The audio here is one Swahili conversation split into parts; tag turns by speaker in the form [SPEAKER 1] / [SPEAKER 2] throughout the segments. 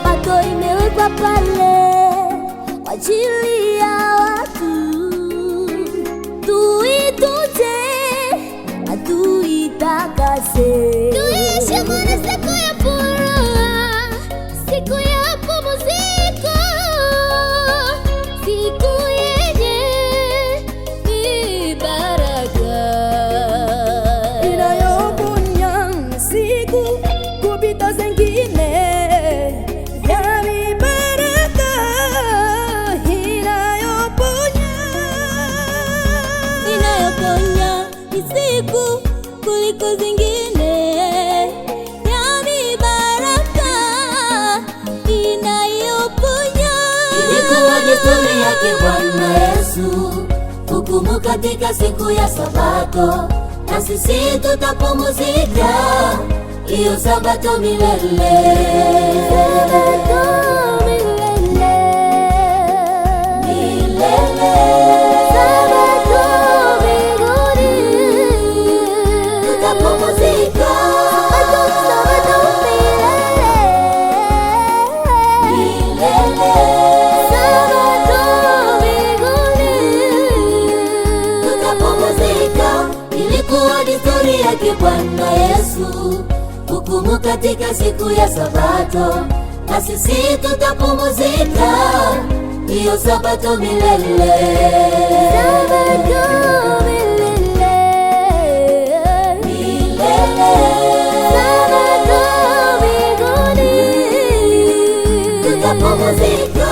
[SPEAKER 1] Sabato imewekwa pale kwa ajili ya watu, tuitunze na tuitakase.
[SPEAKER 2] Tuheshimu siku ya furaha, siku ya pumziko, siku yenye baraka
[SPEAKER 1] inayoponya siku kupita zingine, yani baraka inayoponya ni siku kuliko zingine, yani baraka inayoponya.
[SPEAKER 3] Ilikuwa desturi yake Bwana Yesu hukumu katika siku ya Sabato, na sisi tutapumzika hiyo Sabato milele.
[SPEAKER 1] Sabato milele,
[SPEAKER 3] Milele.
[SPEAKER 1] Sabato mbinguni,
[SPEAKER 3] Tutapumzika
[SPEAKER 1] Sabato milele,
[SPEAKER 3] milele.
[SPEAKER 1] Sabato mbinguni.
[SPEAKER 3] Tutapumzika. Ilikuwa desturi yake Bwana Yesu hukumu katika siku ya Sabato, na sisi tutapumzika hiyo Sabato milele.
[SPEAKER 1] Sabato milele,
[SPEAKER 3] Milele.
[SPEAKER 1] Sabato mbinguni,
[SPEAKER 3] Tutapumzika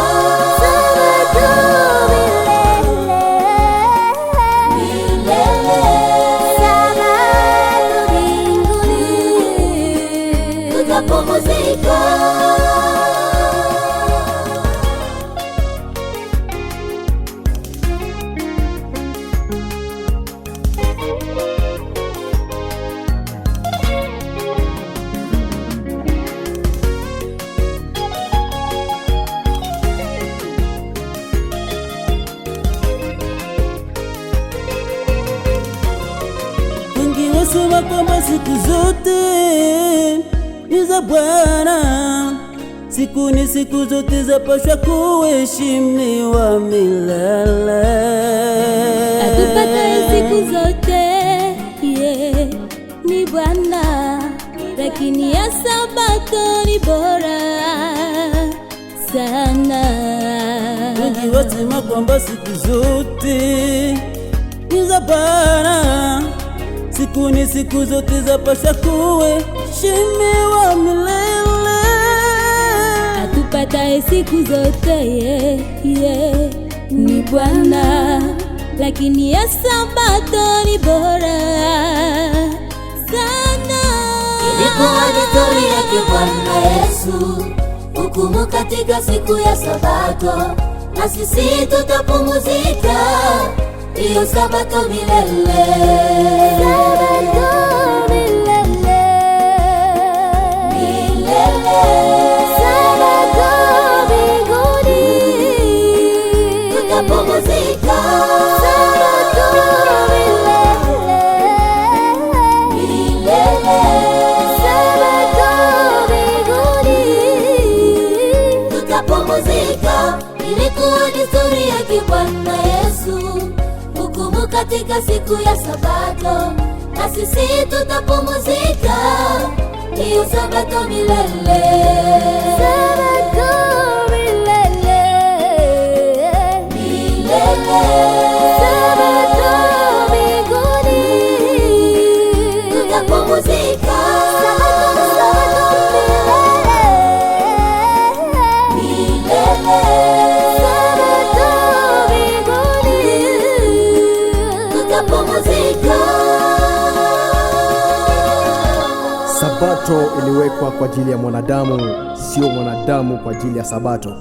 [SPEAKER 1] Sabato milele,
[SPEAKER 3] milele.
[SPEAKER 1] Sabato mbinguni.
[SPEAKER 3] Tutapumzika.
[SPEAKER 4] Wengi wasema kwamba siku zote ni za Bwana, siku ni siku zote zapaswa kuheshimiwa milele.
[SPEAKER 2] Atupataye siku zote ni Bwana, lakini ya Sabato ni bora sana.
[SPEAKER 4] Wengi wasema kwamba siku zote ni za Bwana, siku ni siku zote zapaswa kuheshimiwa milele.
[SPEAKER 2] Atupataye siku zote ni Bwana, lakini ya Sabato ni bora sana.
[SPEAKER 3] Ilikuwa desturi yake Bwana Yesu hukumu katika siku ya Sabato, na sisi tutapumzika hiyo Sabato milele.
[SPEAKER 1] Sabato milele,
[SPEAKER 3] Milele.
[SPEAKER 1] Sabato mbinguni,
[SPEAKER 3] Tutapumzika
[SPEAKER 1] Sabato milele,
[SPEAKER 3] milele.
[SPEAKER 1] Sabato mbinguni.
[SPEAKER 3] Tutapumzika. Ilikuwa desturi yake Bwana Yesu hukumu katika siku ya Sabato, na sisi tutapumzika hiyo Sabato milele.
[SPEAKER 1] Sabato milele,
[SPEAKER 3] Milele.
[SPEAKER 1] Sabato mbinguni.
[SPEAKER 3] Tutapumzika
[SPEAKER 1] Sabato milele,
[SPEAKER 3] milele.
[SPEAKER 1] Sabato mbinguni.
[SPEAKER 3] Tutapumzika.
[SPEAKER 5] Sabato iliwekwa kwa ajili ya mwanadamu, sio mwanadamu kwa ajili ya Sabato.